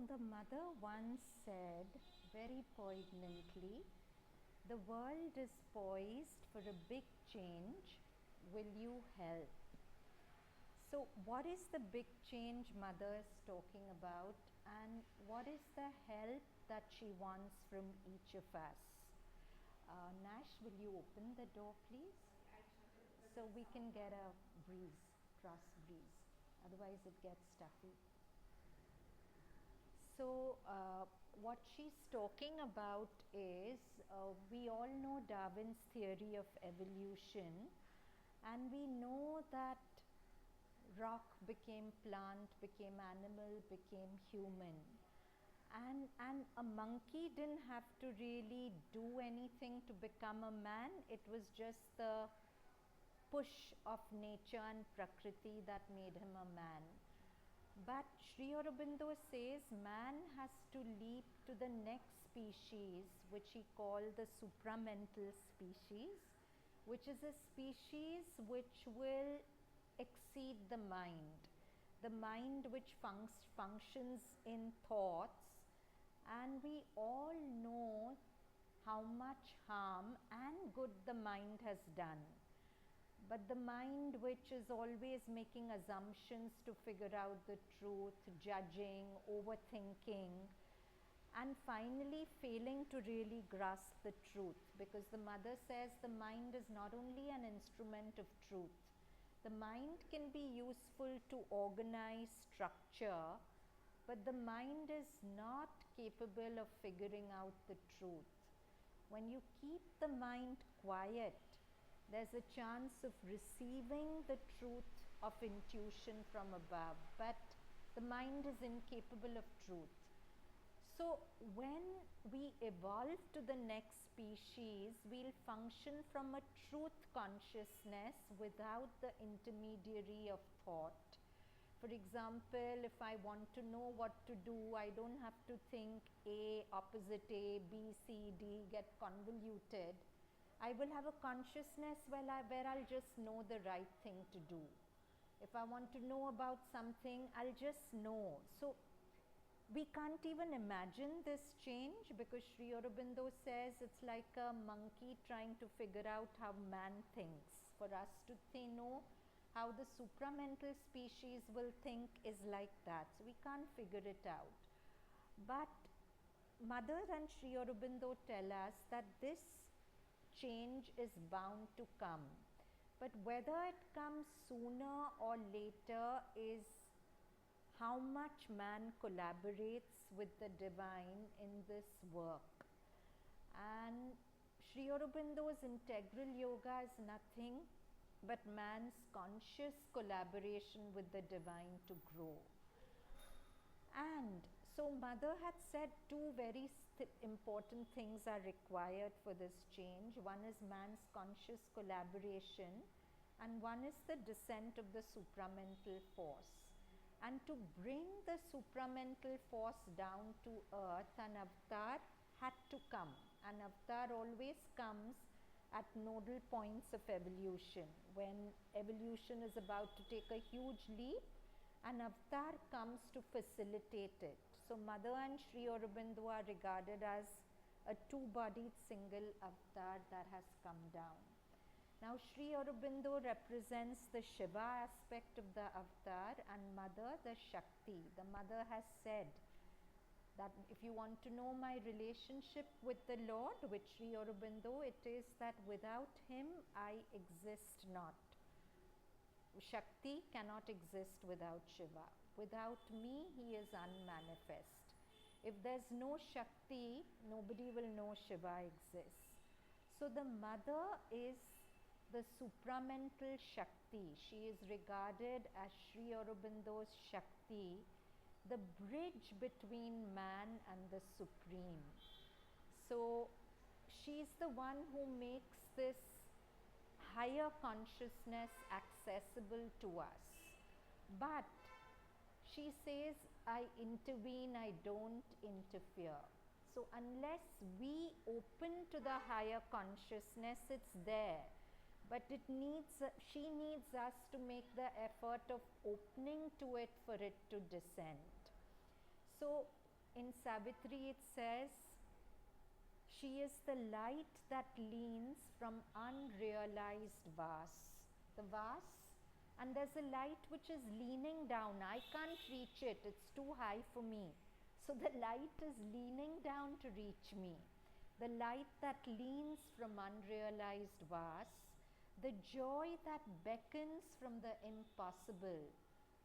the mother once said very poignantly, the world is poised for a big change. Will you help? So, what is the big change mother is talking about, and what is the help that she wants from each of us? Nash, will you open the door, please? So we can get a breeze, cross breeze. Otherwise, it gets stuffy. So, what she's talking about is we all know Darwin's theory of evolution, and we know that rock became plant, became animal, became human. And a monkey didn't have to really do anything to become a man. It was just the push of nature and Prakriti that made him a man. But Sri Aurobindo says man has to leap to the next species, which he called the supramental species, which is a species which will exceed the mind which functions in thoughts, and we all know how much harm and good the mind has done. But the mind which is always making assumptions to figure out the truth, judging, overthinking, and finally failing to really grasp the truth, because the mother says the mind is not only an instrument of truth. The mind can be useful to organize structure, but the mind is not capable of figuring out the truth. When you keep the mind quiet, there's a chance of receiving the truth of intuition from above, but the mind is incapable of truth. So when we evolve to the next species, we'll function from a truth consciousness without the intermediary of thought. For example, if I want to know what to do, I don't have to think A opposite A, B, C, D, get convoluted. I will have a consciousness where I'll just know the right thing to do. If I want to know about something, I'll just know. So we can't even imagine this change, because Sri Aurobindo says it's like a monkey trying to figure out how man thinks. For us to know how the supramental species will think is like that. So we can't figure it out. But Mother and Sri Aurobindo tell us that this change is bound to come. But whether it comes sooner or later is how much man collaborates with the divine in this work. And Sri Aurobindo's integral yoga is nothing but man's conscious collaboration with the divine to grow. And so Mother had said two very important things are required for this change. One is man's conscious collaboration, and one is the descent of the supramental force. And to bring the supramental force down to earth, an avatar had to come. An avatar always comes at nodal points of evolution. When evolution is about to take a huge leap, an avatar comes to facilitate it. So Mother and Sri Aurobindo are regarded as a two-bodied single avatar that has come down. Now Sri Aurobindo represents the Shiva aspect of the avatar, and Mother the Shakti. The Mother has said that if you want to know my relationship with the Lord, with Sri Aurobindo, it is that without him I exist not. Shakti cannot exist without Shiva. Without me, he is unmanifest. If there's no Shakti, nobody will know Shiva exists. So the Mother is the supramental Shakti. She is regarded as Sri Aurobindo's Shakti, the bridge between man and the Supreme. So she is the one who makes this higher consciousness accessible to us. But she says, I intervene, I don't interfere. So unless we open to the higher consciousness, it's there. But she needs us to make the effort of opening to it for it to descend. So in Savitri it says, she is the light that leans from unrealized vase. The vase, and there's a light which is leaning down. I can't reach it, it's too high for me. So the light is leaning down to reach me. The light that leans from unrealized vase, the joy that beckons from the impossible,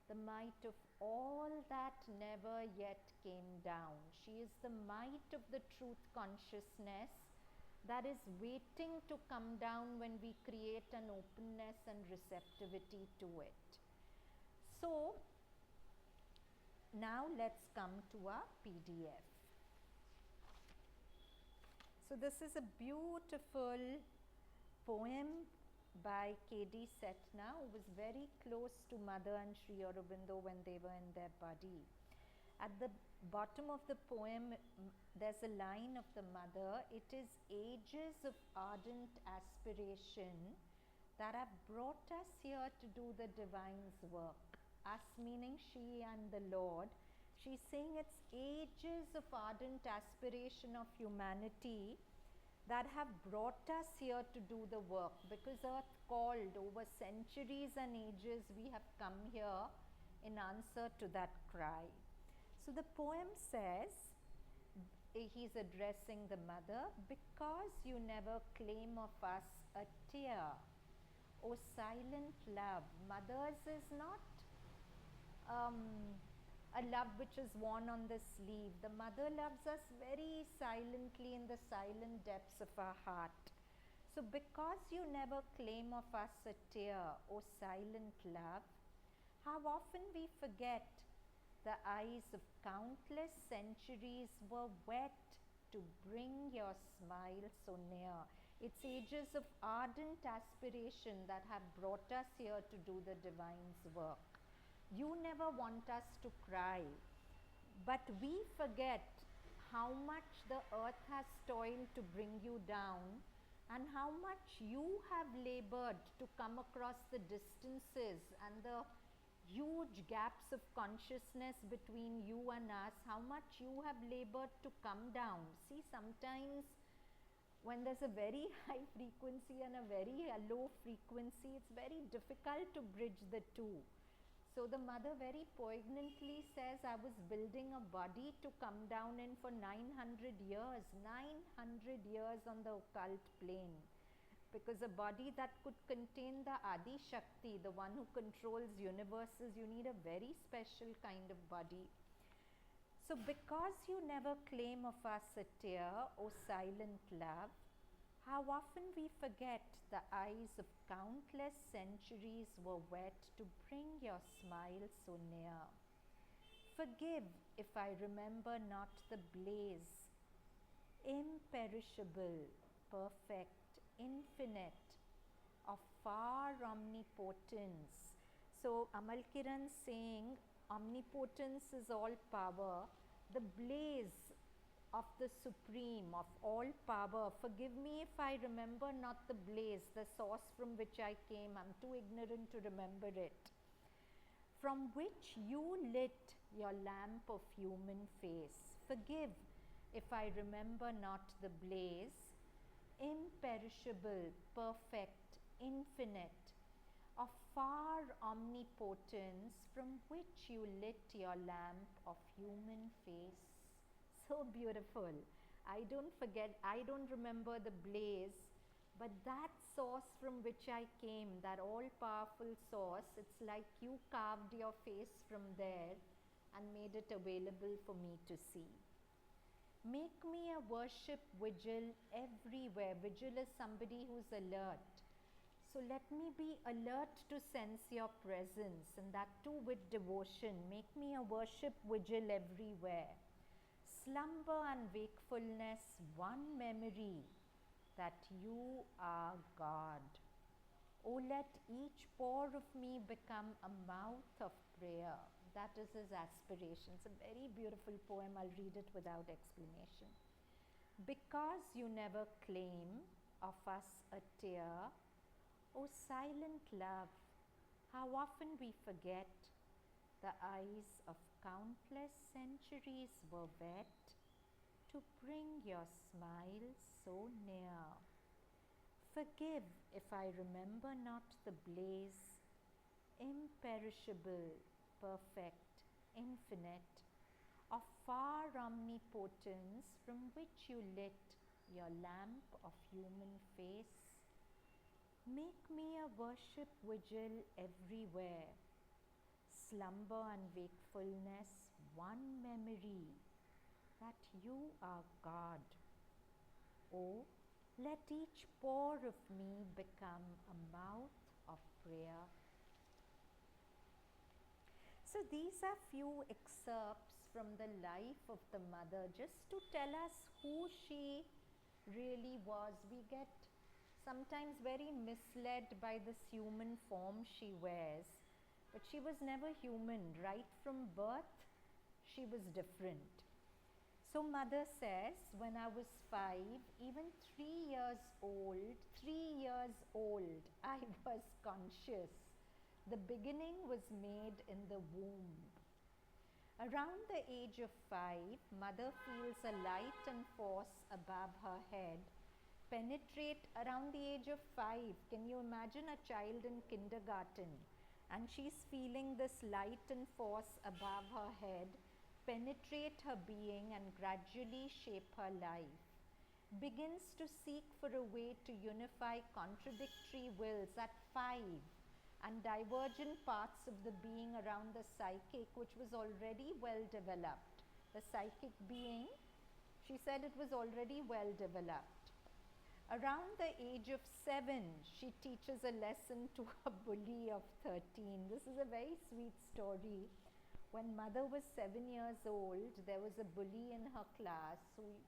the might of all that never yet came down. She is the might of the truth consciousness that is waiting to come down when we create an openness and receptivity to it. So, now let's come to our PDF. So, this is a beautiful poem by K.D. Setna, who was very close to Mother and Sri Aurobindo when they were in their body. At the bottom of the poem, there's a line of the Mother. It is ages of ardent aspiration that have brought us here to do the divine's work. Us meaning she and the Lord. She's saying it's ages of ardent aspiration of humanity that have brought us here to do the work, because earth called. Over centuries and ages we have come here in answer to that cry. So the poem says, he's addressing the Mother, because you never claim of us a tear, O silent love. Mother's is not a love which is worn on the sleeve. The Mother loves us very silently in the silent depths of our heart. So because you never claim of us a tear, O silent love, how often we forget the eyes of countless centuries were wet to bring your smile so near. It's ages of ardent aspiration that have brought us here to do the divine's work. You never want us to cry, but we forget how much the earth has toiled to bring you down, and how much you have labored to come across the distances and the huge gaps of consciousness between you and us, how much you have labored to come down. See, sometimes when there's a very high frequency and a very low frequency, it's very difficult to bridge the two. So the Mother very poignantly says, I was building a body to come down in for 900 years, 900 years on the occult plane. Because a body that could contain the Adi Shakti, the one who controls universes, you need a very special kind of body. So because you never claim of us a tear, O silent love, how often we forget the eyes of countless centuries were wet to bring your smile so near. Forgive if I remember not the blaze, imperishable, perfect, infinite, of far omnipotence. So Amal Kiran saying omnipotence is all power, the blaze of the supreme, of all power. Forgive me if I remember not the blaze, the source from which I came. I'm too ignorant to remember it. From which you lit your lamp of human face. Forgive if I remember not the blaze, imperishable, perfect, infinite, of far omnipotence, from which you lit your lamp of human face. So beautiful. I don't forget, I don't remember the blaze, but that source from which I came, that all-powerful source, it's like you carved your face from there and made it available for me to see. Make me a worship vigil everywhere. Vigil is somebody who's alert. So let me be alert to sense your presence, and that too with devotion. Make me a worship vigil everywhere. Slumber and wakefulness, one memory, that you are God. Oh, let each pore of me become a mouth of prayer. That is his aspiration. It's a very beautiful poem. I'll read it without explanation. Because you never claim of us a tear, O silent love, how often we forget The eyes of countless centuries were wet to bring your smile so near. Forgive if I remember not the blaze, imperishable, perfect, infinite, of far omnipotence from which you lit your lamp of human face. Make me a worship vigil everywhere, slumber and wakefulness, one memory that you are God. Oh, let each pore of me become a mouth of prayer. So these are few excerpts from the life of the mother, just to tell us who she really was. We get sometimes very misled by this human form she wears, but she was never human. Right from birth, she was different. So mother says, when I was 5, even 3 years old, I was conscious. The beginning was made in the womb. Around the age of 5, mother feels a light and force above her head penetrate around the age of 5. Can you imagine a child in kindergarten? And she's feeling this light and force above her head penetrate her being and gradually shape her life. Begins to seek for a way to unify contradictory wills at 5 and divergent parts of the being around the psychic, which was already well developed. The psychic being, she said it was already well developed. Around the age of 7, she teaches a lesson to a bully of 13. This is a very sweet story. When mother was 7 years old, there was a bully in her class,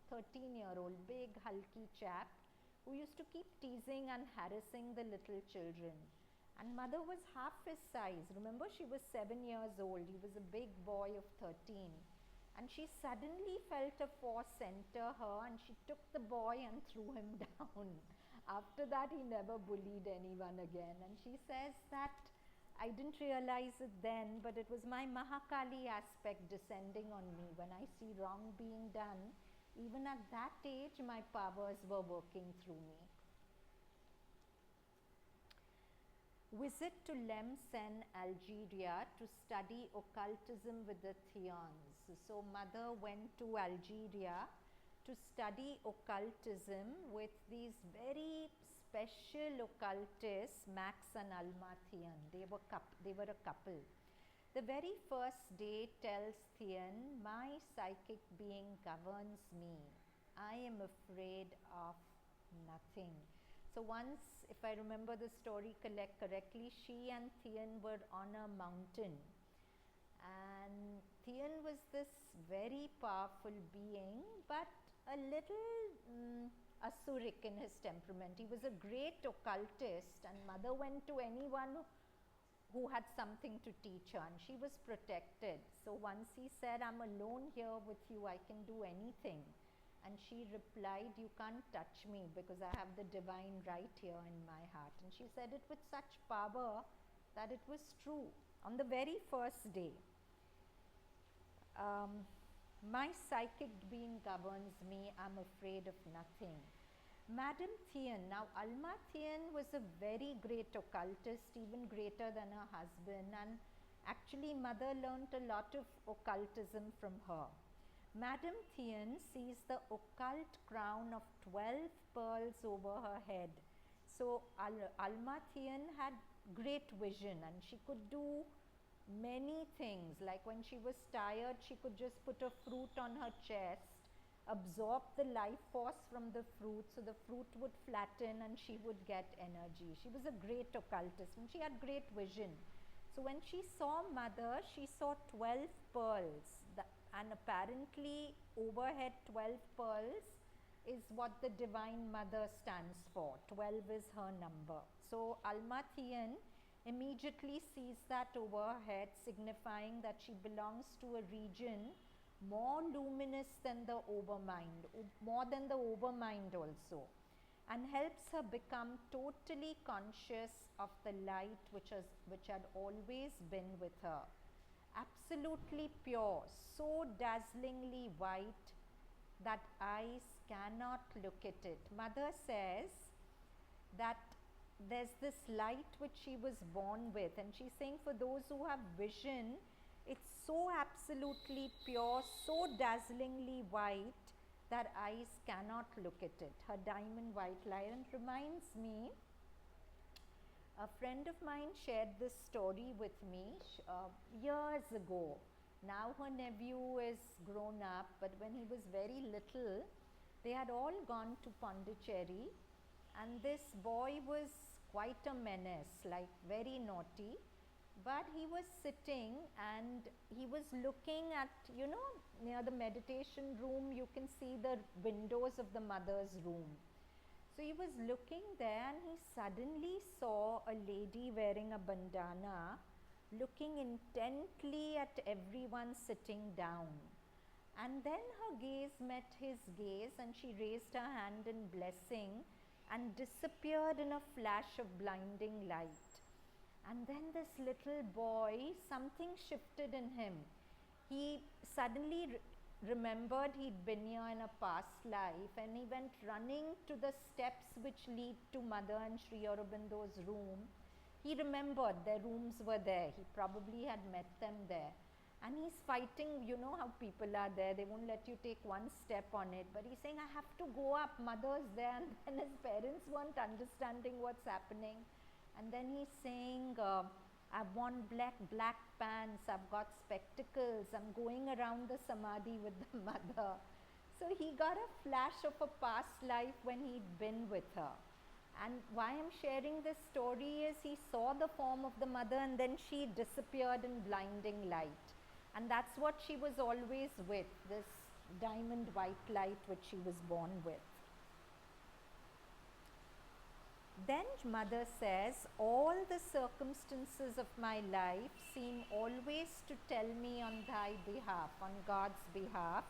13-year-old, big, hulky chap, who used to keep teasing and harassing the little children. And mother was half his size. Remember, she was 7 years old. He was a big boy of 13. And she suddenly felt a force enter her, and she took the boy and threw him down. After that, he never bullied anyone again. And she says that, I didn't realize it then, but it was my Mahakali aspect descending on me. When I see wrong being done, even at that age, my powers were working through me. Visit to Tlemcen, Algeria to study occultism with the Theons. So mother went to Algeria to study occultism with these very special occultists, Max and Alma Theon. They were a couple. The very first day tells Theon, my psychic being governs me. I am afraid of nothing. So once, if I remember the story correctly, she and Theon were on a mountain. And Theon was this very powerful being, but a little asuric in his temperament. He was a great occultist, and mother went to anyone who had something to teach her, and she was protected. So once he said, I'm alone here with you, I can do anything. And she replied, you can't touch me because I have the divine right here in my heart. And she said it with such power that it was true. On the very first day, my psychic being governs me, I'm afraid of nothing. Madame Theon, now Alma Theon was a very great occultist, even greater than her husband, and actually mother learnt a lot of occultism from her. Madame Theon sees the occult crown of 12 pearls over her head. So Alma Theon had great vision, and she could do many things. Like when she was tired, she could just put a fruit on her chest, absorb the life force from the fruit, so the fruit would flatten and she would get energy. She was a great occultist and she had great vision. So when she saw mother, she saw 12 pearls, and apparently overhead 12 pearls is what the divine mother stands for. 12 is her number. So Alma Theon immediately sees that over her head, signifying that she belongs to a region more luminous than the overmind, more than the overmind also, and helps her become totally conscious of the light which had always been with her. absolutely pure, so dazzlingly white that eyes cannot look at it. Mother says that there's this light which she was born with, and she's saying for those who have vision, it's so absolutely pure, so dazzlingly white that eyes cannot look at it. Her diamond white light. And reminds me, a friend of mine shared this story with me years ago. Now her nephew is grown up, but when he was very little, they had all gone to Pondicherry, and this boy was quite a menace, like very naughty. But he was sitting and he was looking at, you know, near the meditation room, you can see the windows of the mother's room. So he was looking there and he suddenly saw a lady wearing a bandana looking intently at everyone sitting down. And then her gaze met his gaze and she raised her hand in blessing and disappeared in a flash of blinding light. And then this little boy, something shifted in him. He suddenly remembered he'd been here in a past life, and he went running to the steps which lead to Mother and Sri Aurobindo's room. He remembered their rooms were there. He probably had met them there. And he's fighting, you know how people are there, they won't let you take one step on it. But he's saying, I have to go up, Mother's there. And then his parents weren't understanding what's happening. And then he's saying, I've worn black pants, I've got spectacles, I'm going around the Samadhi with the mother. So he got a flash of a past life when he'd been with her. And why I'm sharing this story is he saw the form of the mother and then she disappeared in blinding light. And that's what she was always with, this diamond white light which she was born with. Then Mother says, all the circumstances of my life seem always to tell me on thy behalf, on God's behalf.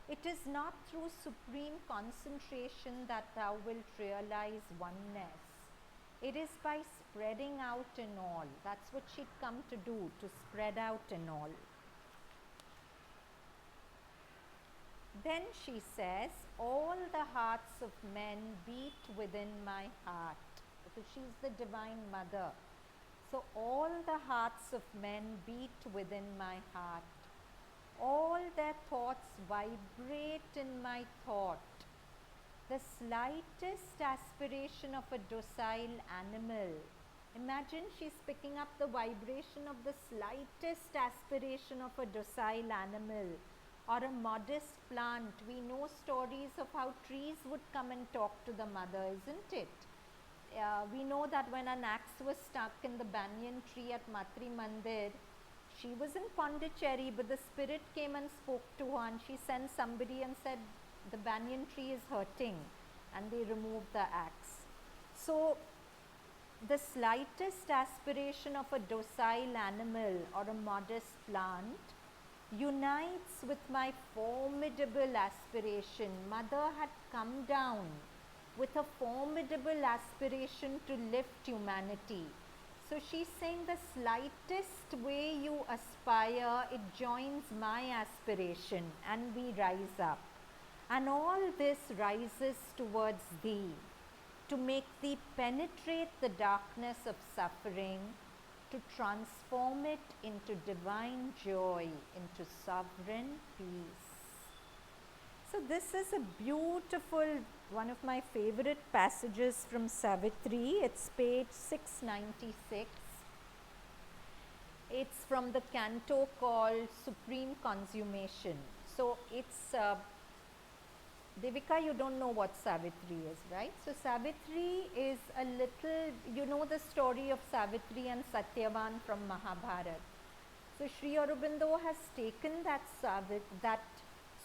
It is not through supreme concentration that thou wilt realize oneness. It is by spreading out in all. That's what she'd come to do, to spread out in all. Then she says, all the hearts of men beat within my heart, because she's the Divine Mother. So all the hearts of men beat within my heart. All their thoughts vibrate in my thought. The slightest aspiration of a docile animal. Imagine she's picking up the vibration of the slightest aspiration of a docile animal or a modest plant. We know stories of how trees would come and talk to the mother, isn't it? We know that when an axe was stuck in the banyan tree at Matri Mandir, she was in Pondicherry, but the spirit came and spoke to her, and she sent somebody and said, the banyan tree is hurting, and they removed the axe. So the slightest aspiration of a docile animal or a modest plant unites with my formidable aspiration. Mother had come down with a formidable aspiration to lift humanity. So she's saying the slightest way you aspire, it joins my aspiration and we rise up. And all this rises towards thee, to make thee penetrate the darkness of suffering, to transform it into divine joy, into sovereign peace. So this is a beautiful, one of my favorite passages from Savitri. It's page 696. It's from the canto called Supreme Consummation. So it's, Devika, you don't know what Savitri is, right? So Savitri is a little, you know the story of Savitri and Satyavan from Mahabharata. So Sri Aurobindo has taken that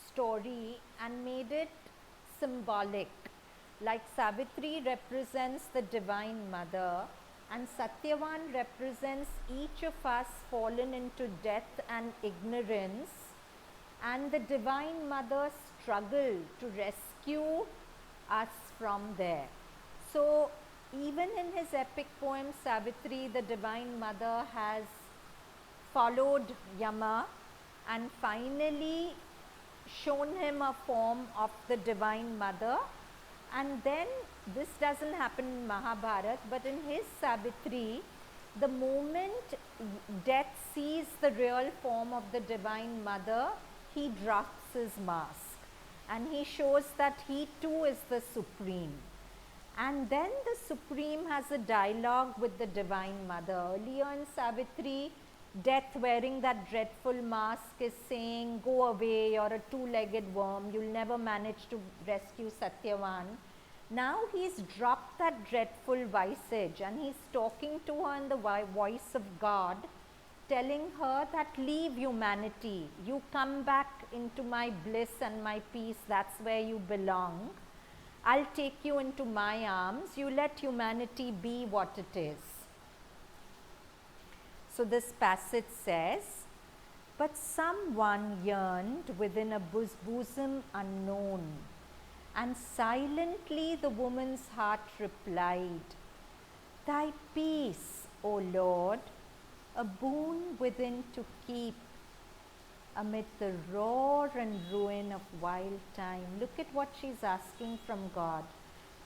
story and made it symbolic. Like Savitri represents the Divine Mother and Satyavan represents each of us fallen into death and ignorance, and the Divine Mother struggled to rescue us from there. So even in his epic poem Savitri, the Divine Mother has followed Yama and finally shown him a form of the Divine Mother. And then this doesn't happen in Mahabharata, but in his Savitri, the moment death sees the real form of the Divine Mother, he drops his mask and he shows that he too is the Supreme. And then the Supreme has a dialogue with the Divine Mother. Earlier in Savitri, Death wearing that dreadful mask is saying, go away, you're a two-legged worm, you'll never manage to rescue Satyavan. Now he's dropped that dreadful visage and he's talking to her in the voice of God, telling her that leave humanity, you come back into my bliss and my peace, that's where you belong. I'll take you into my arms, you let humanity be what it is. So this passage says, but someone yearned within a bosom unknown, and silently the woman's heart replied, thy peace, O Lord, a boon within to keep, amid the roar and ruin of wild time. Look at what she's asking from God.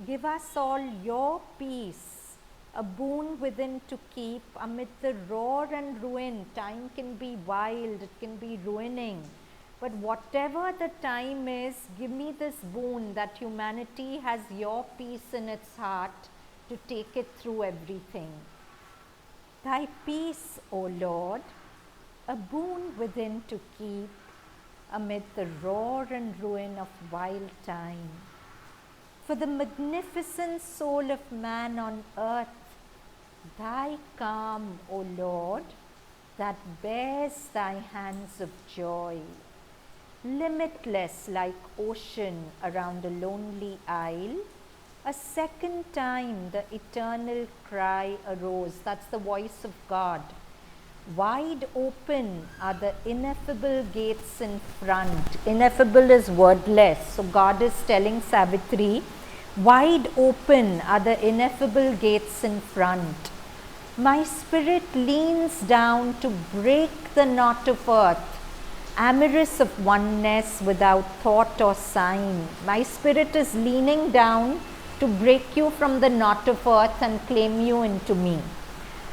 Give us all your peace, a boon within to keep, amid the roar and ruin. Time can be wild, it can be ruining. But whatever the time is, give me this boon that humanity has your peace in its heart to take it through everything. Thy peace, O Lord, a boon within to keep, amid the roar and ruin of wild time. For the magnificent soul of man on earth, thy calm, O Lord, that bears thy hands of joy, limitless like ocean around a lonely isle. A second time the eternal cry arose, that's the voice of God. Wide open are the ineffable gates in front. Ineffable is wordless, so God is telling Savitri, wide open are the ineffable gates in front. My spirit leans down to break the knot of earth, amorous of oneness without thought or sign. My spirit is leaning down to break you from the knot of earth and claim you into me.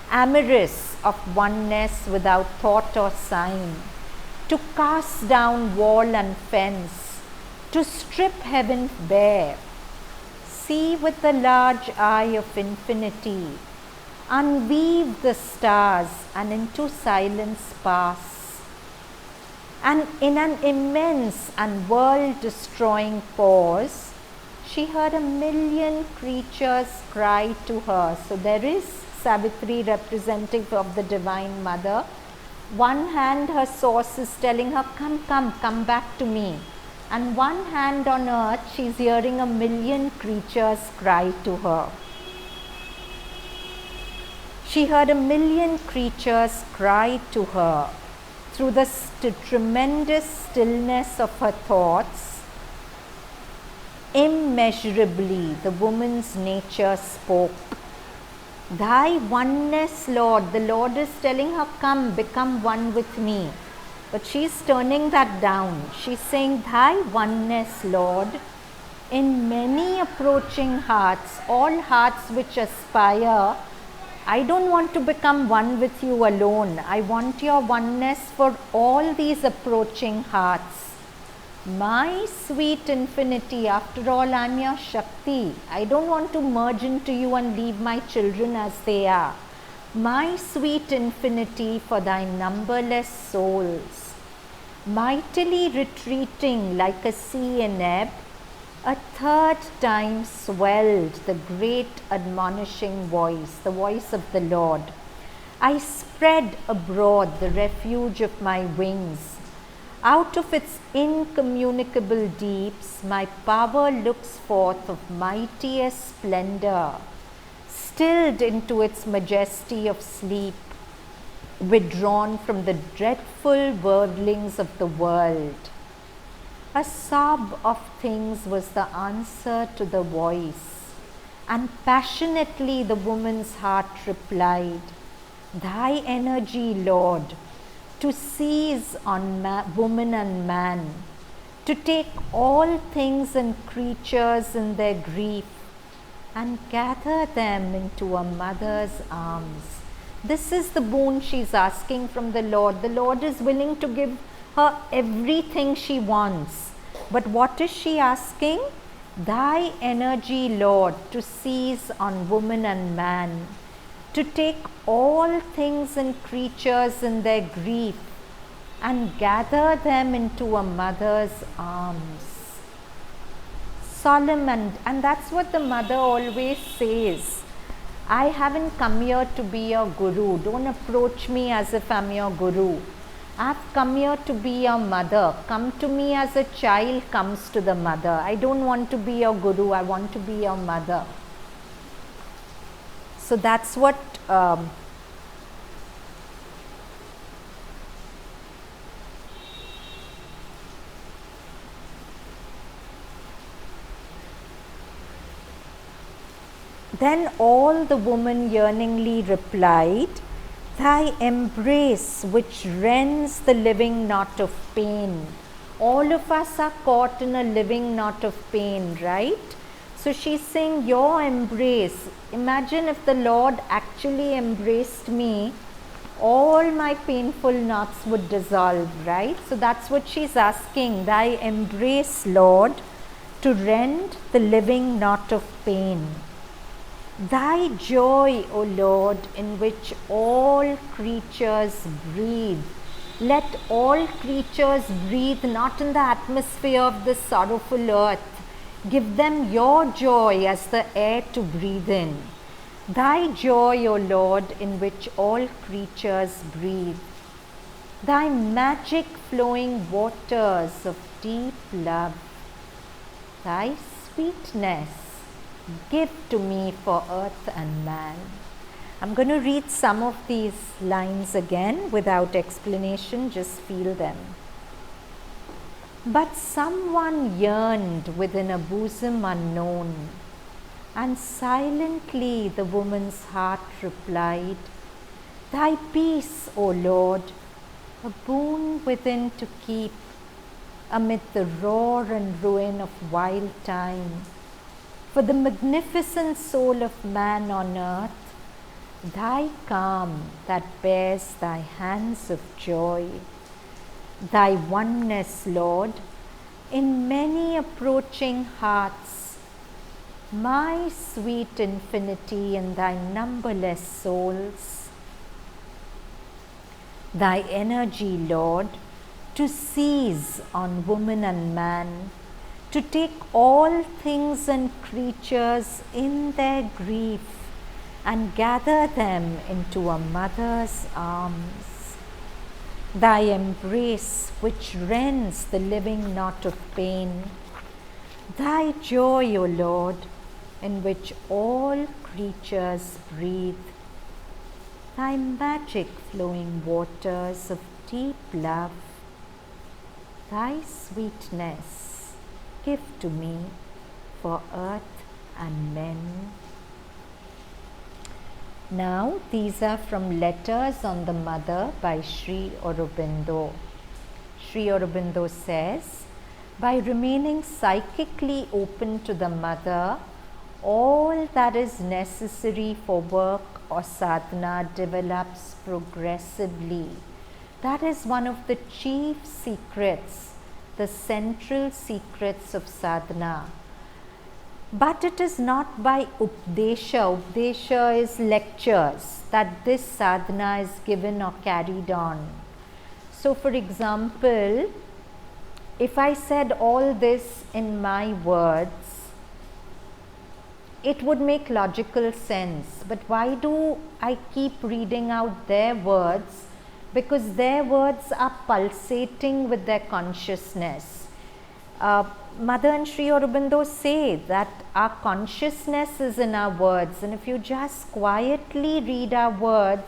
Amorous of oneness without thought or sign, to cast down wall and fence, to strip heaven bare. See with the large eye of infinity, unweave the stars and into silence pass. And in an immense and world-destroying pause, she heard 1,000,000 creatures cry to her. So there is Savitri, representative of the Divine Mother. One hand her source is telling her, come, come, come back to me. And one hand on earth, she's hearing 1,000,000 creatures cry to her. She heard 1,000,000 creatures cry to her. Through the tremendous stillness of her thoughts, immeasurably the woman's nature spoke. Thy oneness, Lord. The Lord is telling her, come, become one with me. But she's turning that down. She's saying, thy oneness, Lord, in many approaching hearts, all hearts which aspire. I don't want to become one with you alone. I want your oneness for all these approaching hearts. My sweet infinity, after all, I'm your Shakti. I don't want to merge into you and leave my children as they are. My sweet infinity for thy numberless souls, mightily retreating like a sea in ebb, a third time swelled the great admonishing voice, the voice of the Lord. I spread abroad the refuge of my wings. Out of its incommunicable deeps, my power looks forth of mightiest splendor, stilled into its majesty of sleep, withdrawn from the dreadful whirlings of the world. A sob of things was the answer to the voice, and passionately the woman's heart replied, thy energy, Lord, to seize on woman and man, to take all things and creatures in their grief and gather them into a mother's arms. This is the boon she's asking from the Lord. The Lord is willing to give her everything she wants. But what is she asking? Thy energy, Lord, to seize on woman and man, to take all things and creatures in their grief and gather them into a mother's arms. Solemn, and that's what the mother always says. I haven't come here to be your guru. Don't approach me as if I'm your guru. I've come here to be your mother. Come to me as a child comes to the mother. I don't want to be your guru. I want to be your mother. So that's what then all the woman yearningly replied, Thy embrace which rends the living knot of pain. All of us are caught in a living knot of pain, right? So she's saying, your embrace. Imagine if the Lord actually embraced me, all my painful knots would dissolve, right? So that's what she's asking. Thy embrace, Lord, to rend the living knot of pain. Thy joy, O Lord, in which all creatures breathe. Let all creatures breathe not in the atmosphere of this sorrowful earth. Give them your joy as the air to breathe in. Thy joy, O Lord, in which all creatures breathe. Thy magic flowing waters of deep love. Thy sweetness give to me for earth and man. I'm going to read some of these lines again without explanation, just feel them. But someone yearned within a bosom unknown, and silently the woman's heart replied, Thy peace, O Lord, a boon within to keep, amid the roar and ruin of wild time. For the magnificent soul of man on earth, thy calm that bears thy hands of joy, thy oneness, Lord, in many approaching hearts, my sweet infinity in thy numberless souls, thy energy, Lord, to seize on woman and man, to take all things and creatures in their grief and gather them into a mother's arms. Thy embrace which rends the living knot of pain. Thy joy, O Lord, in which all creatures breathe. Thy magic flowing waters of deep love. Thy sweetness give to me for earth and men. Now, these are from Letters on the Mother by Sri Aurobindo. Sri Aurobindo says, by remaining psychically open to the Mother, all that is necessary for work or sadhana develops progressively. That is one of the chief secrets, the central secrets of sadhana. But it is not by updesha. Updesha is lectures that this sadhana is given or carried on. So for example, if I said all this in my words, it would make logical sense. But why do I keep reading out their words? Because their words are pulsating with their consciousness. Mother and Sri Aurobindo say that our consciousness is in our words, and if you just quietly read our words,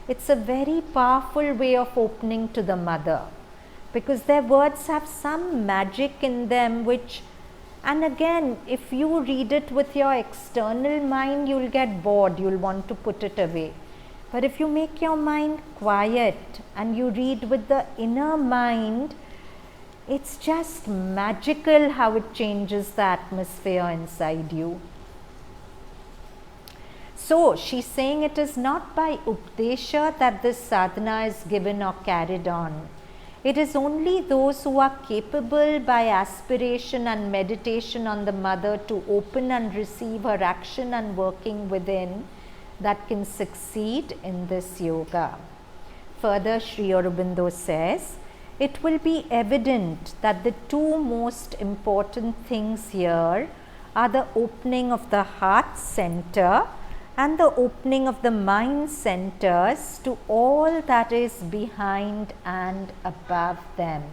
it's a very powerful way of opening to the Mother, because their words have some magic in them which, and again, if you read it with your external mind, you'll get bored, you'll want to put it away. But if you make your mind quiet and you read with the inner mind, it's just magical how it changes the atmosphere inside you. So she's saying it is not by Updesha that this sadhana is given or carried on. It is only those who are capable by aspiration and meditation on the mother to open and receive her action and working within that can succeed in this yoga. Further, Sri Aurobindo says, it will be evident that the two most important things here are the opening of the heart center and the opening of the mind centers to all that is behind and above them.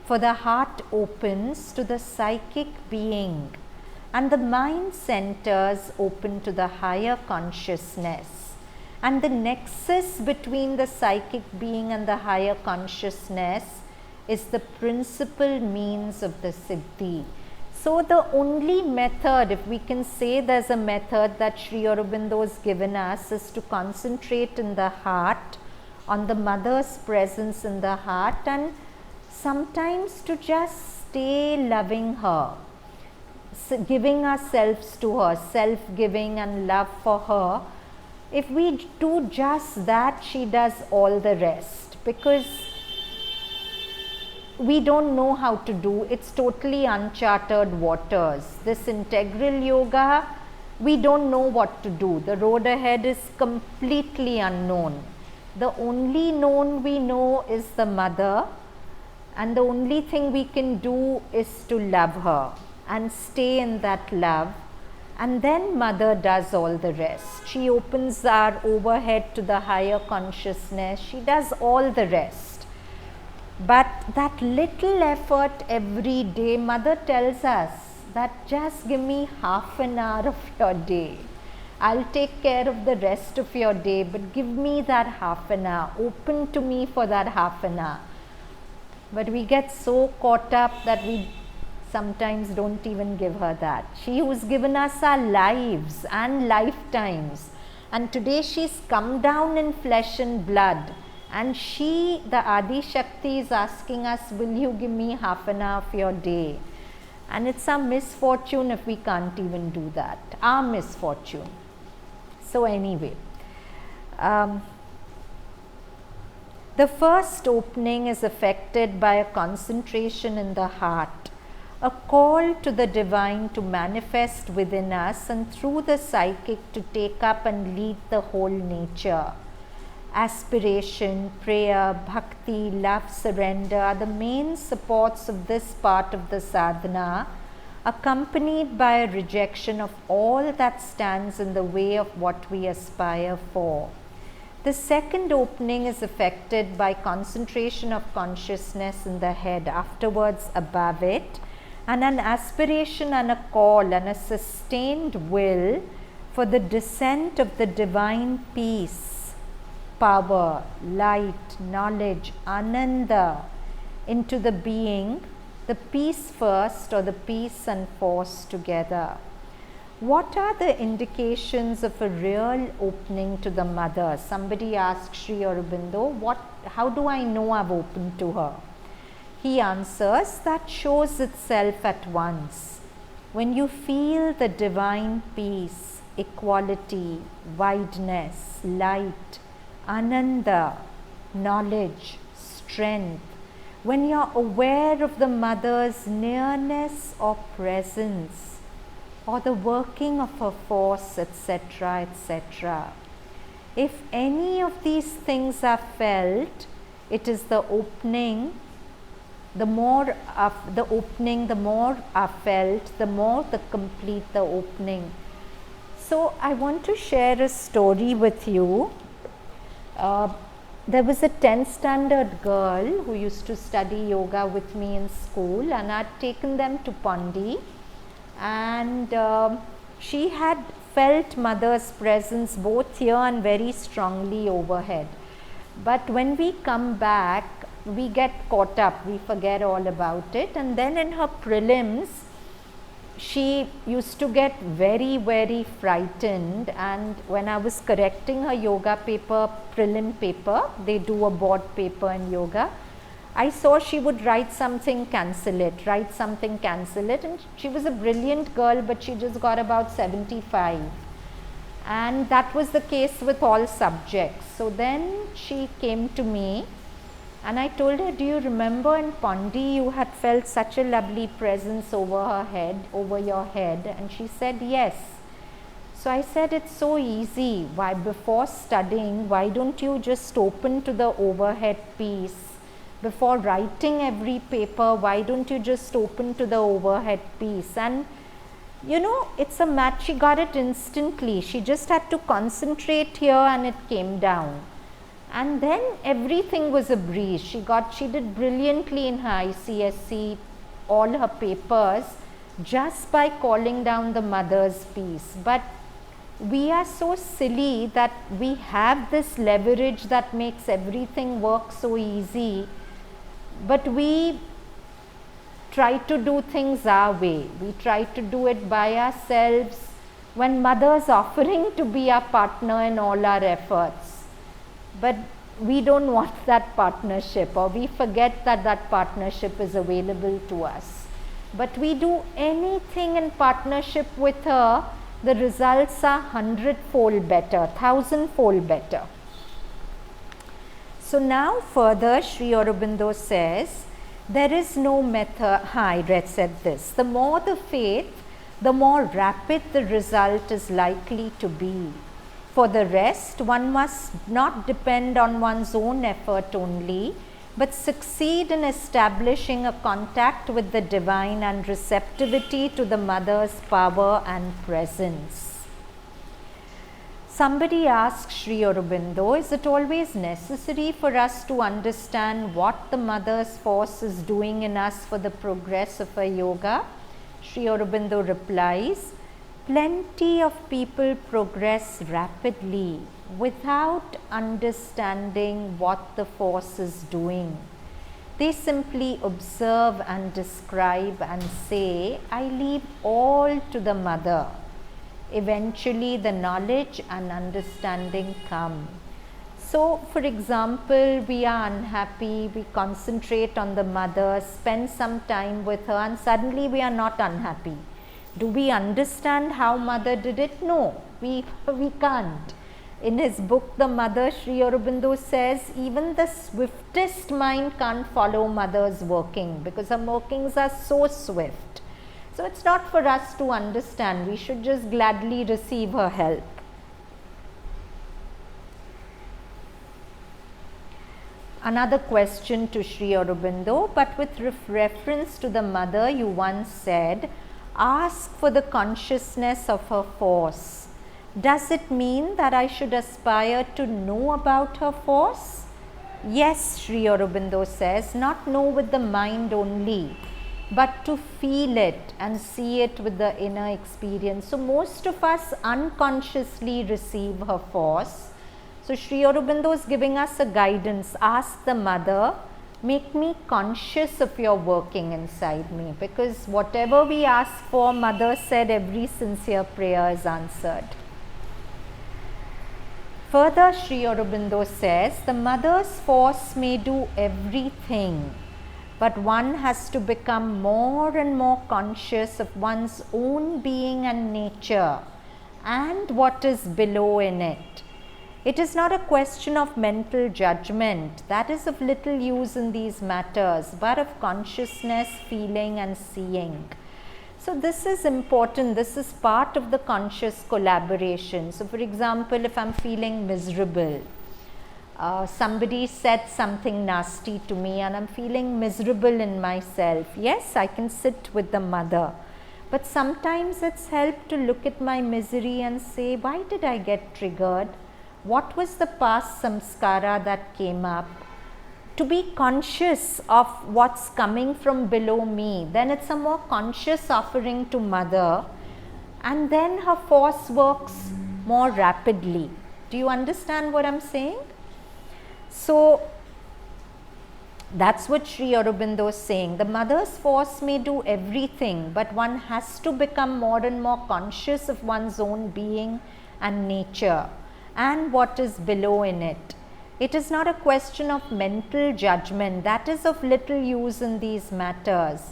For the heart opens to the psychic being and the mind centers open to the higher consciousness. And the nexus between the psychic being and the higher consciousness is the principal means of the Siddhi. So the only method, if we can say there's a method that Sri Aurobindo has given us, is to concentrate in the heart, on the mother's presence in the heart, and sometimes to just stay loving her, giving ourselves to her, self-giving and love for her. If we do just that, she does all the rest, because we don't know how to do. It's totally uncharted waters. This integral yoga, we don't know what to do. The road ahead is completely unknown. The only known we know is the mother, and the only thing we can do is to love her and stay in that love, and then mother does all the rest. She opens our overhead to the higher consciousness. She does all the rest. But that little effort every day, mother tells us that just give me half an hour of your day. I'll take care of the rest of your day, but give me that half an hour. Open to me for that half an hour. But we get so caught up that we sometimes don't even give her that. She who's given us our lives and lifetimes. And today she's come down in flesh and blood. And she, the Adi Shakti, is asking us, will you give me half an hour of your day? And it's our misfortune if we can't even do that. Our misfortune. So anyway, the first opening is affected by a concentration in the heart, a call to the divine to manifest within us, and through the psychic to take up and lead the whole nature. Aspiration, prayer, bhakti, love, surrender are the main supports of this part of the sadhana, accompanied by a rejection of all that stands in the way of what we aspire for. The second opening is affected by concentration of consciousness in the head, afterwards above it, and an aspiration and a call and a sustained will for the descent of the divine peace, power, light, knowledge, ananda into the being, the peace first or the peace and force together. What are the indications of a real opening to the mother? Somebody asked Sri Aurobindo, how do I know I've opened to her? He answers, that shows itself at once. When you feel the divine peace, equality, wideness, light, ananda, knowledge, strength, when you're aware of the mother's nearness or presence, or the working of her force, etc., etc. If any of these things are felt, it is the opening. The more the opening, the more are felt, the more the complete the opening. So I want to share a story with you. There was a 10th standard girl who used to study yoga with me in school, and I'd taken them to Pondi, and she had felt mother's presence both here and very strongly overhead. But when we come back, we get caught up, we forget all about it, and then in her prelims, she used to get very, very frightened, and when I was correcting her yoga paper, prelim paper, they do a board paper in yoga, I saw she would write something, cancel it, write something, cancel it, and she was a brilliant girl, but she just got about 75. And that was the case with all subjects. So then she came to me and I told her, do you remember in Pondi you had felt such a lovely presence over her head, over your head? And she said, yes. So I said, it's so easy. Why, before studying, why don't you just open to the overhead piece? Before writing every paper, why don't you just open to the overhead piece? And you know, it's a match. She got it instantly. She just had to concentrate here and it came down. And then everything was a breeze. She did brilliantly in her ICSE, all her papers, just by calling down the mother's piece. But we are so silly that we have this leverage that makes everything work so easy, but we try to do things our way. We try to do it by ourselves when mother's offering to be our partner in all our efforts. But we don't want that partnership, or we forget that that partnership is available to us. But we do anything in partnership with her, the results are 100-fold better, 1,000-fold better. So now further Sri Aurobindo says, there is no method, I said this, the more the faith, the more rapid the result is likely to be. For the rest, one must not depend on one's own effort only, but succeed in establishing a contact with the divine and receptivity to the mother's power and presence. Somebody asked Sri Aurobindo, is it always necessary for us to understand what the mother's force is doing in us for the progress of our yoga? Sri Aurobindo replies, plenty of people progress rapidly without understanding what the force is doing. They simply observe and describe and say, I leave all to the mother. Eventually the knowledge and understanding come. So for example, we are unhappy, we concentrate on the mother, spend some time with her, and suddenly we are not unhappy. Do we understand how mother did it? No, we can't. In his book, The Mother, Sri Aurobindo says, even the swiftest mind can't follow mother's working because her workings are so swift. So it's not for us to understand. We should just gladly receive her help. Another question to Sri Aurobindo, but with reference to the mother, you once said, ask for the consciousness of her force. Does it mean that I should aspire to know about her force? Yes, Sri Aurobindo says, not know with the mind only, but to feel it and see it with the inner experience. So most of us unconsciously receive her force. So Sri Aurobindo is giving us a guidance. Ask the mother, make me conscious of your working inside me, because whatever we ask for, mother said every sincere prayer is answered. Further, Sri Aurobindo says, the mother's force may do everything, but one has to become more and more conscious of one's own being and nature and what is below in it. It is not a question of mental judgment, that is of little use in these matters, but of consciousness, feeling and seeing. So this is important, this is part of the conscious collaboration. So for example, if I'm feeling miserable, somebody said something nasty to me and I'm feeling miserable in myself. Yes, I can sit with the mother, but sometimes it's helped to look at my misery and say, why did I get triggered? What was the past samskara that came up? To be conscious of what's coming from below me, then it's a more conscious offering to mother, and then her force works more rapidly. Do you understand what I'm saying? So That's what Sri Aurobindo is saying. The mother's force may do everything, but one has to become more and more conscious of one's own being and nature and what is below in it. It is not a question of mental judgment, that is of little use in these matters,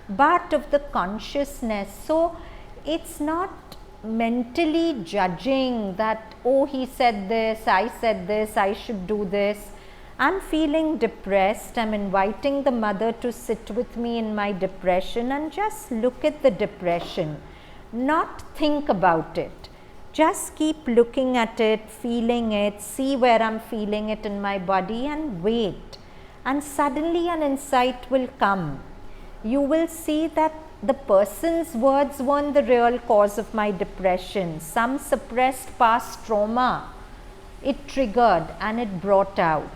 but of the consciousness. So it's not mentally judging that, oh, he said this, I should do this. I'm feeling depressed, I'm inviting the mother to sit with me in my depression and just look at the depression, not think about it. Just keep looking at it, feeling it, see where I'm feeling it in my body and wait. And suddenly an insight will come. You will see that the person's words weren't the real cause of my depression. Some suppressed past trauma, it triggered and it brought out.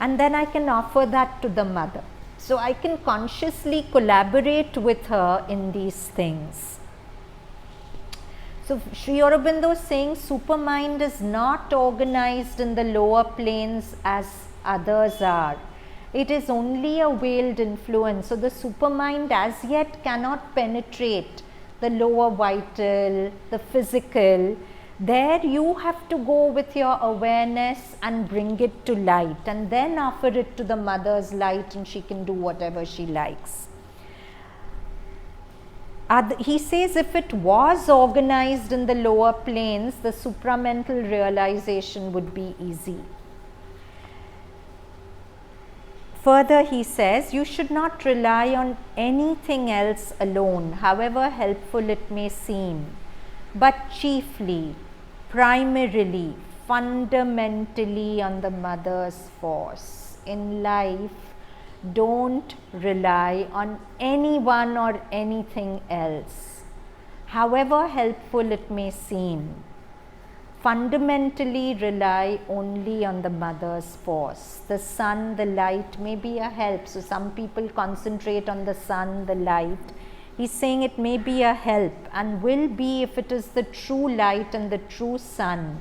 And then I can offer that to the mother. So I can consciously collaborate with her in these things. So Sri Aurobindo is saying supermind is not organized in the lower planes as others are. It is only a veiled influence. So the supermind as yet cannot penetrate the lower vital, the physical. There you have to go with your awareness and bring it to light and then offer it to the mother's light and she can do whatever she likes. He says if it was organized in the lower planes, the supramental realization would be easy. Further, he says, you should not rely on anything else alone, however helpful it may seem, but chiefly, primarily, fundamentally on the mother's force. In life, don't rely on anyone or anything else, however helpful it may seem. Fundamentally rely only on the mother's force. The sun, the light may be a help. So some people concentrate on the sun, the light. He's saying it may be a help and will be if it is the true light and the true sun,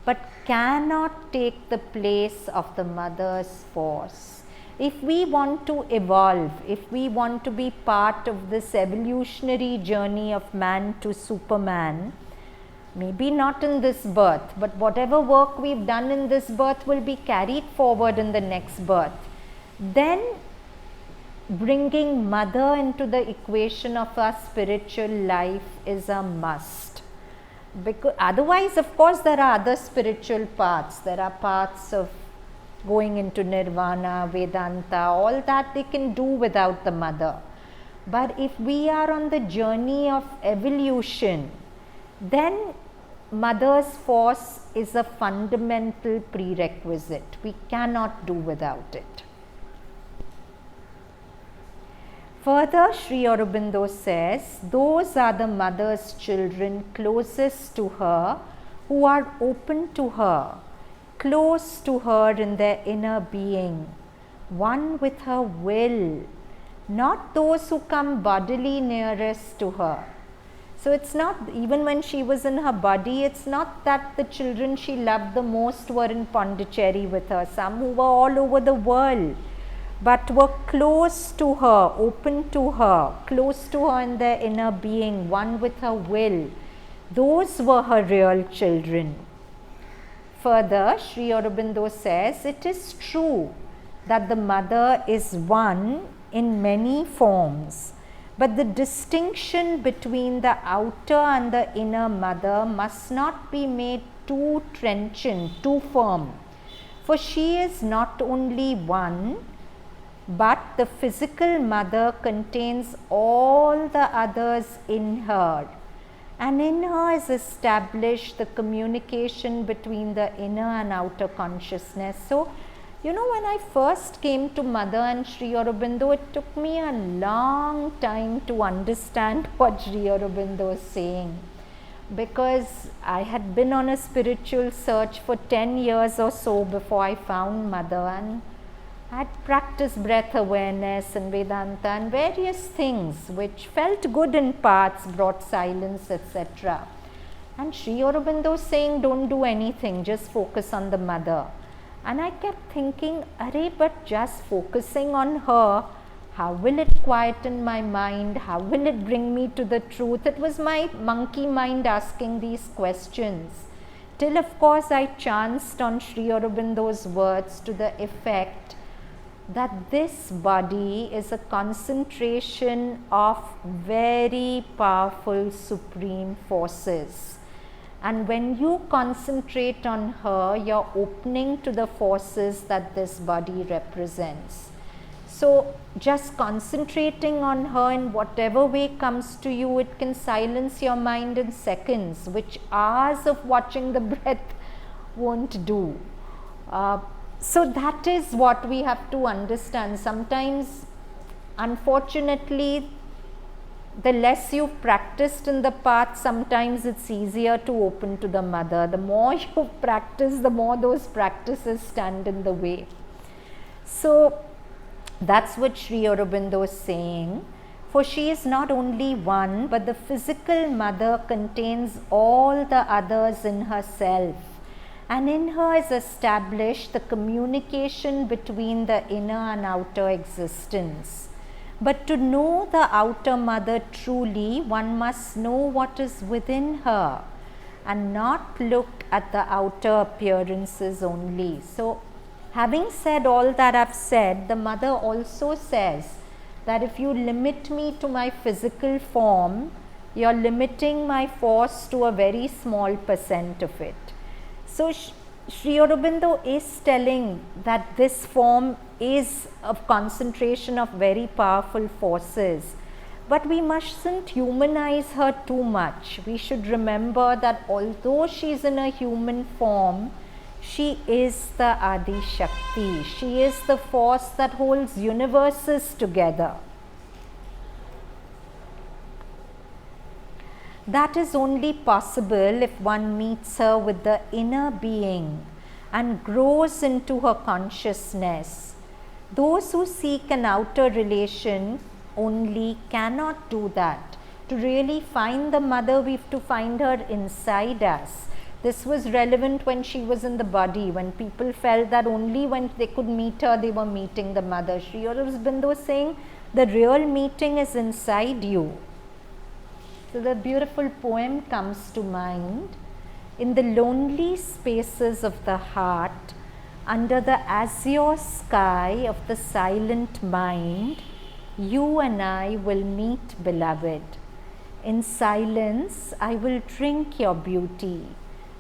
but cannot take the place of the mother's force. If we want to evolve, if we want to be part of this evolutionary journey of man to Superman, maybe not in this birth, but whatever work we've done in this birth will be carried forward in the next birth. Then bringing mother into the equation of our spiritual life is a must. Because otherwise, of course, there are other spiritual paths. There are paths of going into nirvana, Vedanta, all that they can do without the mother. But if we are on the journey of evolution, then mother's force is a fundamental prerequisite. We cannot do without it. Further, Sri Aurobindo says, those are the mother's children closest to her who are open to her, close to her in their inner being, one with her will, not those who come bodily nearest to her. So it's not, even when she was in her body, it's not that the children she loved the most were in Pondicherry with her. Some who were all over the world, but were close to her, open to her, close to her in their inner being, one with her will. Those were her real children. Further, Sri Aurobindo says, it is true that the mother is one in many forms, but the distinction between the outer and the inner mother must not be made too trenchant, too firm. For she is not only one, but the physical mother contains all the others in her. And in her is established the communication between the inner and outer consciousness. So, you know, when I first came to Mother and Sri Aurobindo, it took me a long time to understand what Sri Aurobindo is saying, because I had been on a spiritual search for 10 years or so before I found Mother, and I had practiced breath awareness and Vedanta and various things which felt good in parts, brought silence, etc. And Sri Aurobindo saying, don't do anything, just focus on the mother. And I kept thinking, arey, but just focusing on her, how will it quieten my mind? How will it bring me to the truth? It was my monkey mind asking these questions. Till, of course, I chanced on Sri Aurobindo's words to the effect that this body is a concentration of very powerful supreme forces. And when you concentrate on her, you're opening to the forces that this body represents. So just concentrating on her in whatever way comes to you, it can silence your mind in seconds, which hours of watching the breath won't do. So that is what we have to understand. Sometimes, unfortunately, the less you've practiced in the path, sometimes it's easier to open to the mother. The more you practice, the more those practices stand in the way. So that's what Sri Aurobindo is saying. For she is not only one, but the physical mother contains all the others in herself. And in her is established the communication between the inner and outer existence. But to know the outer mother truly, one must know what is within her and not look at the outer appearances only. So, having said all that I've said, the mother also says that if you limit me to my physical form, you're limiting my force to a very small percent of it. So Sri Aurobindo is telling that this form is a concentration of very powerful forces. But we mustn't humanize her too much. We should remember that although she's in a human form, she is the Adi Shakti. She is the force that holds universes together. That is only possible if one meets her with the inner being and grows into her consciousness. Those who seek an outer relation only cannot do that. To really find the mother, we have to find her inside us. This was relevant when she was in the body, when people felt that only when they could meet her, they were meeting the mother. Sri Aurobindo was saying, the real meeting is inside you. So the beautiful poem comes to mind. In the lonely spaces of the heart, under the azure sky of the silent mind, you and I will meet, beloved. In silence, I will drink your beauty.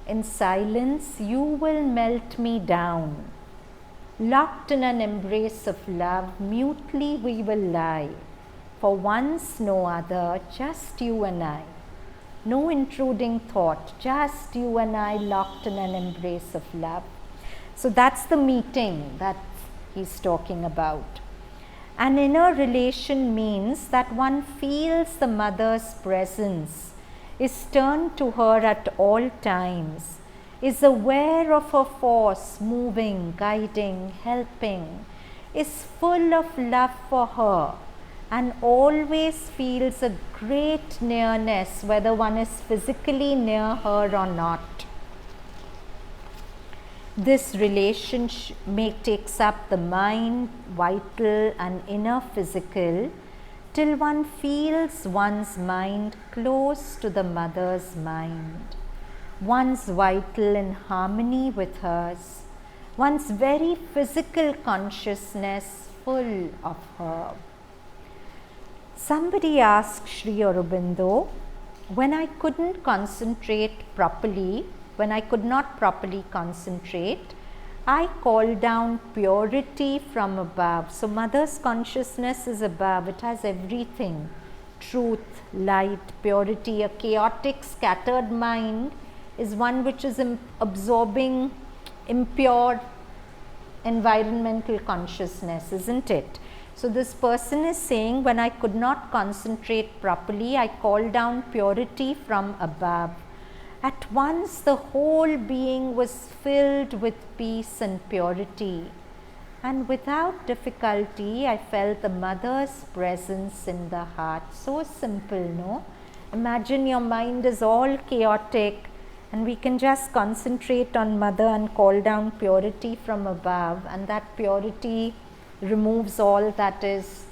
In silence, you will melt me down. Locked in an embrace of love, mutely we will lie. For once no other, just you and I. No intruding thought, just you and I locked in an embrace of love. So that's the meeting that he's talking about. An inner relation means that one feels the mother's presence, is turned to her at all times, is aware of her force, moving, guiding, helping, is full of love for her, and always feels a great nearness whether one is physically near her or not. This relation takes up the mind, vital and inner physical, till one feels one's mind close to the mother's mind, one's vital in harmony with hers, one's very physical consciousness full of her. Somebody asked Sri Aurobindo, when I couldn't concentrate properly, when I could not properly concentrate, I called down purity from above. So mother's consciousness is above, it has everything. Truth, light, purity. A chaotic, scattered mind is one which is absorbing impure environmental consciousness, isn't it? So this person is saying, when I could not concentrate properly, I called down purity from above. At once the whole being was filled with peace and purity. And without difficulty, I felt the mother's presence in the heart. So simple, no? Imagine your mind is all chaotic And we can just concentrate on Mother and call down purity from above, and that purity removes all that is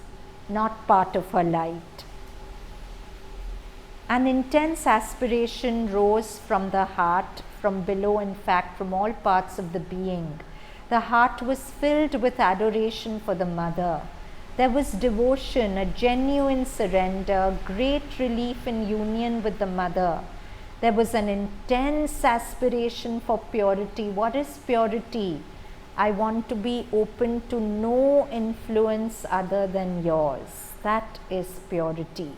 not part of her light. An intense aspiration rose from the heart, from below, in fact, from all parts of the being. The heart was filled with adoration for the Mother. There was devotion, a genuine surrender, great relief in union with the Mother. There was an intense aspiration for purity. What is purity? I want to be open to no influence other than yours. That is purity.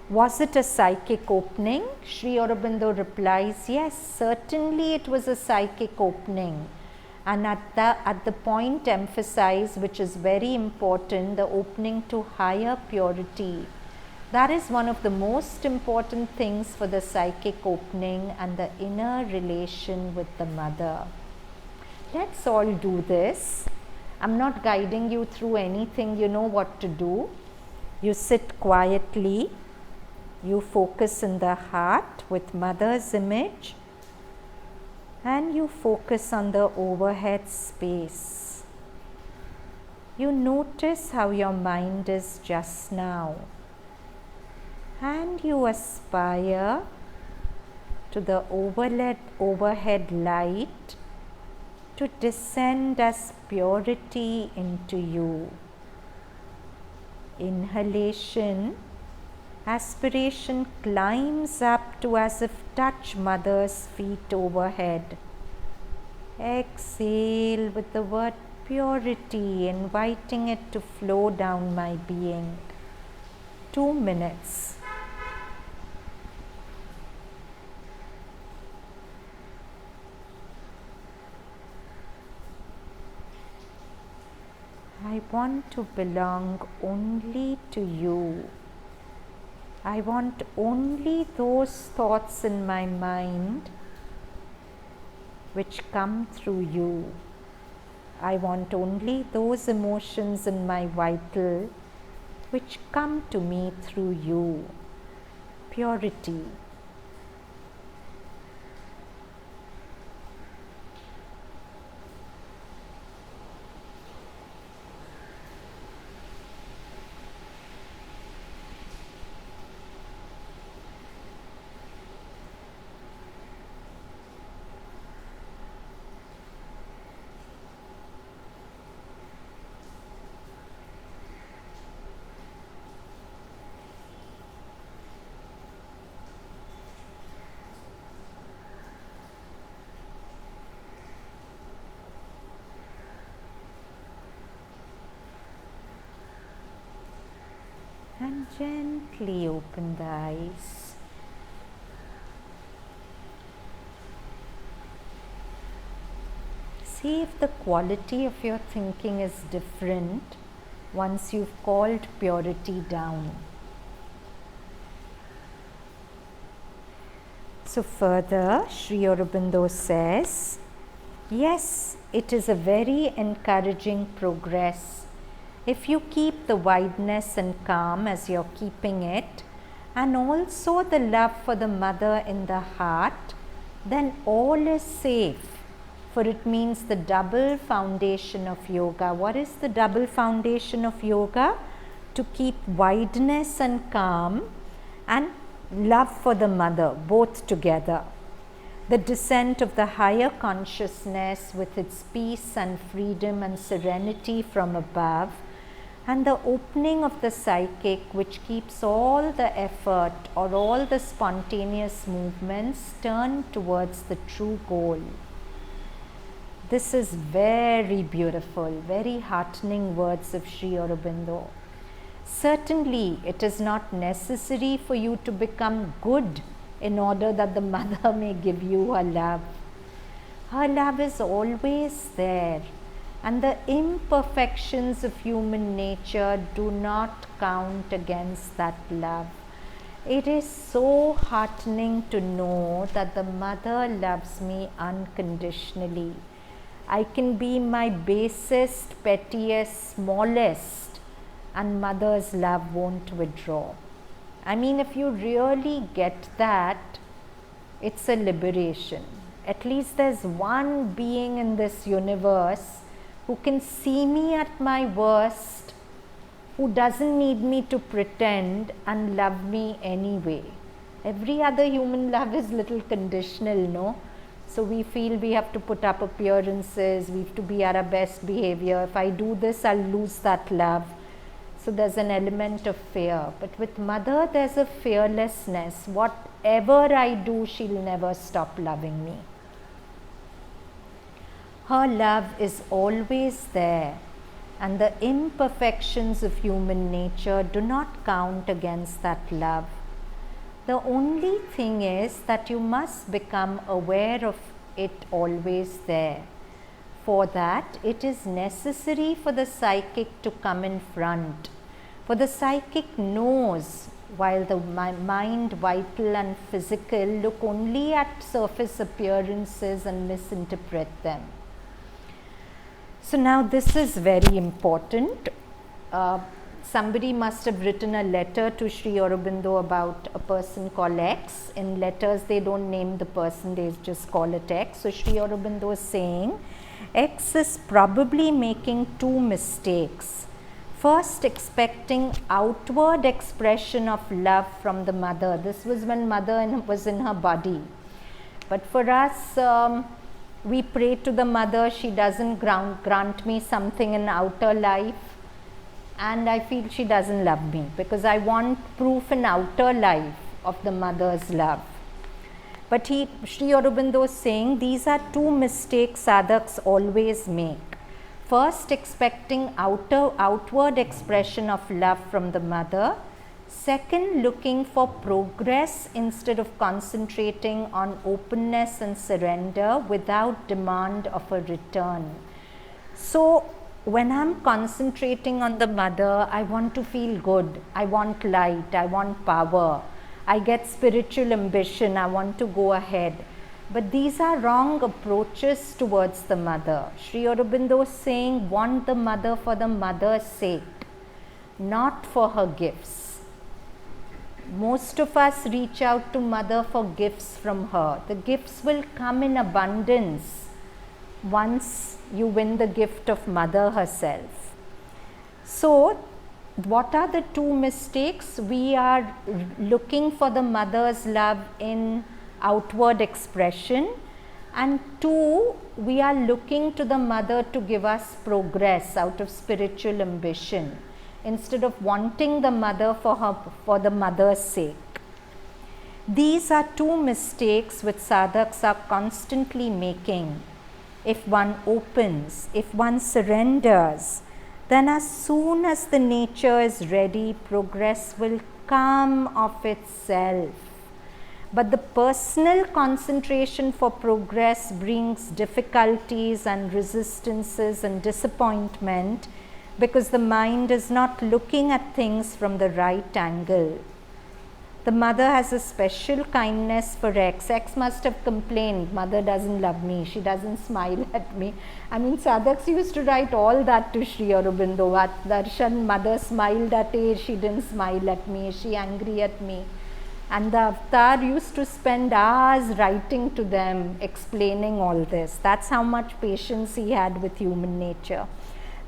Was it a psychic opening? Sri Aurobindo replies, yes, certainly it was a psychic opening. And at the point emphasized, which is very important, the opening to higher purity. That is one of the most important things for the psychic opening and the inner relation with the Mother. Let's all do this. I'm not guiding you through anything, you know what to do. You sit quietly. You focus in the heart with Mother's image, and you focus on the overhead space. You notice how your mind is just now, and you aspire to the overhead light to descend as purity into you. Inhalation. Aspiration climbs up to as if touch Mother's feet overhead. Exhale with the word purity, inviting it to flow down my being. 2 minutes. I want to belong only to you. I want only those thoughts in my mind which come through you. I want only those emotions in my vital which come to me through you. Purity. And gently open the eyes. See if the quality of your thinking is different once you've called purity down. So further, Sri Aurobindo says, yes, it is a very encouraging progress. If you keep the wideness and calm as you're keeping it, and also the love for the Mother in the heart, then all is safe. For it means the double foundation of yoga. What is the double foundation of yoga? To keep wideness and calm and love for the Mother, both together. The descent of the higher consciousness with its peace and freedom and serenity from above, and the opening of the psychic, which keeps all the effort or all the spontaneous movements turned towards the true goal. This is very beautiful, very heartening words of Sri Aurobindo. Certainly, it is not necessary for you to become good in order that the Mother may give you her love. Her love is always there, and the imperfections of human nature do not count against that love. It is so heartening to know that the Mother loves me unconditionally. I can be my basest, pettiest, smallest, and Mother's love won't withdraw. I mean, if you really get that, it's a liberation. At least there's one being in this universe who can see me at my worst, who doesn't need me to pretend and love me anyway. Every other human love is little conditional, no? So we feel we have to put up appearances, we have to be at our best behavior. If I do this, I'll lose that love. So there's an element of fear. But with Mother, there's a fearlessness. Whatever I do, she'll never stop loving me. Her love is always there, and the imperfections of human nature do not count against that love. The only thing is that you must become aware of it always there. For that, it is necessary for the psychic to come in front. For the psychic knows, while the mind, vital and physical, look only at surface appearances and misinterpret them. So now this is very important. Somebody must have written a letter to Sri Aurobindo about a person called X. In letters, they don't name the person, they just call it X. So Sri Aurobindo is saying, X is probably making two mistakes. First, expecting outward expression of love from the Mother. This was when Mother was in her body. But for us, we pray to the Mother, she doesn't grant me something in outer life, and I feel she doesn't love me because I want proof in outer life of the Mother's love. But Sri Aurobindo is saying these are two mistakes sadhaks always make. First, expecting outward expression of love from the Mother. Second, looking for progress instead of concentrating on openness and surrender without demand of a return. So, when I'm concentrating on the Mother, I want to feel good, I want light, I want power, I get spiritual ambition, I want to go ahead. But these are wrong approaches towards the Mother. Sri Aurobindo is saying, want the Mother for the Mother's sake, not for her gifts. Most of us reach out to Mother for gifts from her. The gifts will come in abundance once you win the gift of Mother herself. So, what are the two mistakes? We are looking for the Mother's love in outward expression, and two, we are looking to the Mother to give us progress out of spiritual ambition instead of wanting the Mother for the Mother's sake. These are two mistakes which sadhaks are constantly making. If one opens, if one surrenders, then as soon as the nature is ready, progress will come of itself. But the personal concentration for progress brings difficulties and resistances and disappointment because the mind is not looking at things from the right angle. The Mother has a special kindness for X. X must have complained, Mother doesn't love me, she doesn't smile at me. I mean, sadhaks used to write all that to Sri Aurobindo. Darshan, Mother smiled at me, she didn't smile at me, she angry at me. And the avatar used to spend hours writing to them, explaining all this. That's how much patience he had with human nature.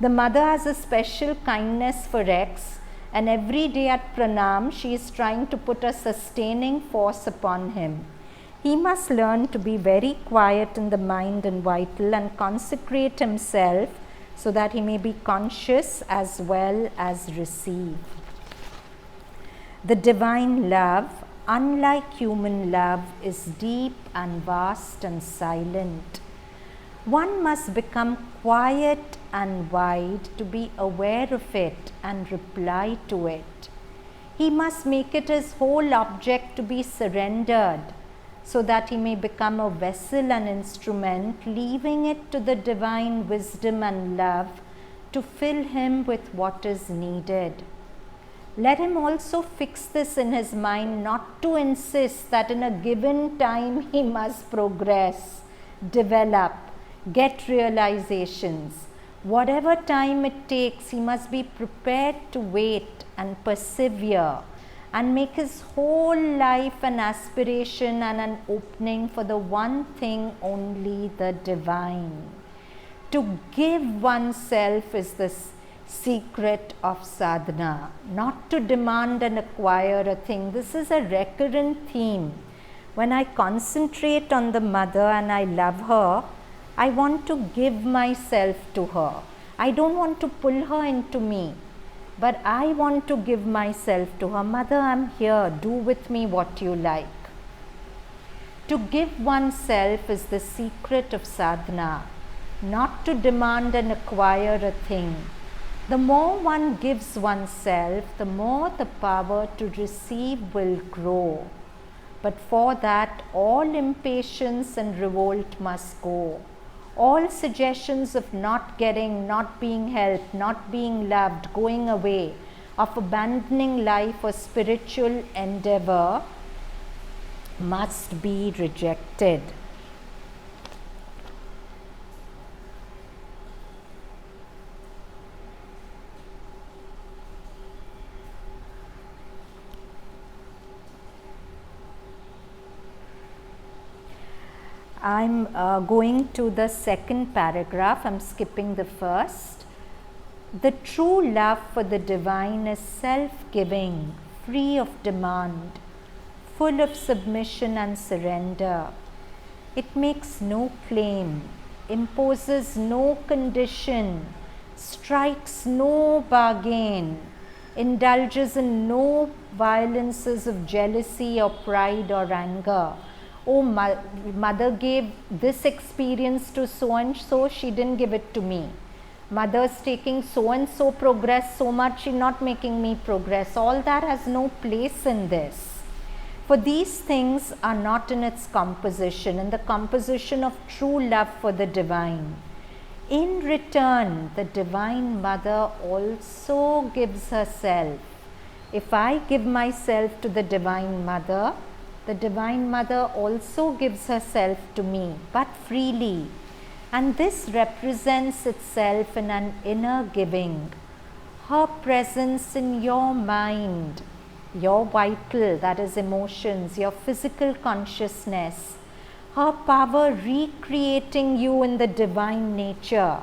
The Mother has a special kindness for X, and every day at Pranam, she is trying to put a sustaining force upon him. He must learn to be very quiet in the mind and vital and consecrate himself so that he may be conscious as well as receive. The divine love, unlike human love, is deep and vast and silent. One must become quiet and wide to be aware of it and reply to it. He must make it his whole object to be surrendered so that he may become a vessel and instrument, leaving it to the divine wisdom and love to fill him with what is needed. Let him also fix this in his mind, not to insist that in a given time he must progress, develop, get realizations. Whatever time it takes, he must be prepared to wait and persevere and make his whole life an aspiration and an opening for the one thing only, the divine. To give oneself is the secret of sadhana, not to demand and acquire a thing. This is a recurrent theme. When I concentrate on the mother and I love her, I want to give myself to her. I don't want to pull her into me, but I want to give myself to her. Mother, I'm here. Do with me what you like. To give oneself is the secret of sadhana, not to demand and acquire a thing. The more one gives oneself, the more the power to receive will grow. But for that, all impatience and revolt must go. All suggestions of not getting, not being helped, not being loved, going away, of abandoning life or spiritual endeavor must be rejected. I'm going to the second paragraph. I'm skipping the first. The true love for the divine is self-giving, free of demand, full of submission and surrender. It makes no claim, imposes no condition, strikes no bargain, indulges in no violences of jealousy or pride or anger. Oh, mother gave this experience to so and so, she didn't give it to me. Mother's taking so and so progress so much, she's not making me progress. All that has no place in this. For these things are not in its composition, in the composition of true love for the divine. In return, the Divine Mother also gives herself. If I give myself to the Divine Mother, the Divine Mother also gives herself to me, but freely. And this represents itself in an inner giving. Her presence in your mind, your vital, that is emotions, your physical consciousness, her power recreating you in the divine nature,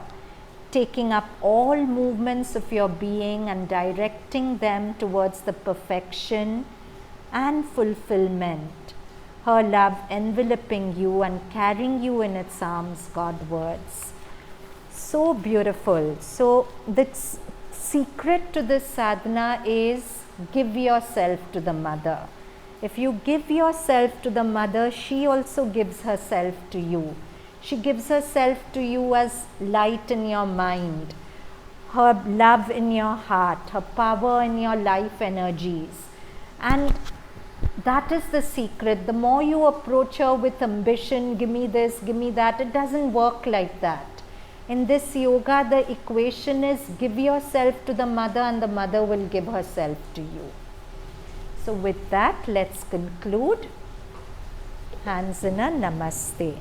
taking up all movements of your being and directing them towards the perfection and fulfillment. Her love enveloping you and carrying you in its arms Godwards. So beautiful. So the secret to this sadhana is give yourself to the mother. If you give yourself to the mother, she also gives herself to you. She gives herself to you as light in your mind, her love in your heart, her power in your life energies. And that is the secret. The more you approach her with ambition, give me this, give me that, it doesn't work like that. In this yoga, the equation is give yourself to the mother and the mother will give herself to you. So with that, let's conclude. Hands in a namaste.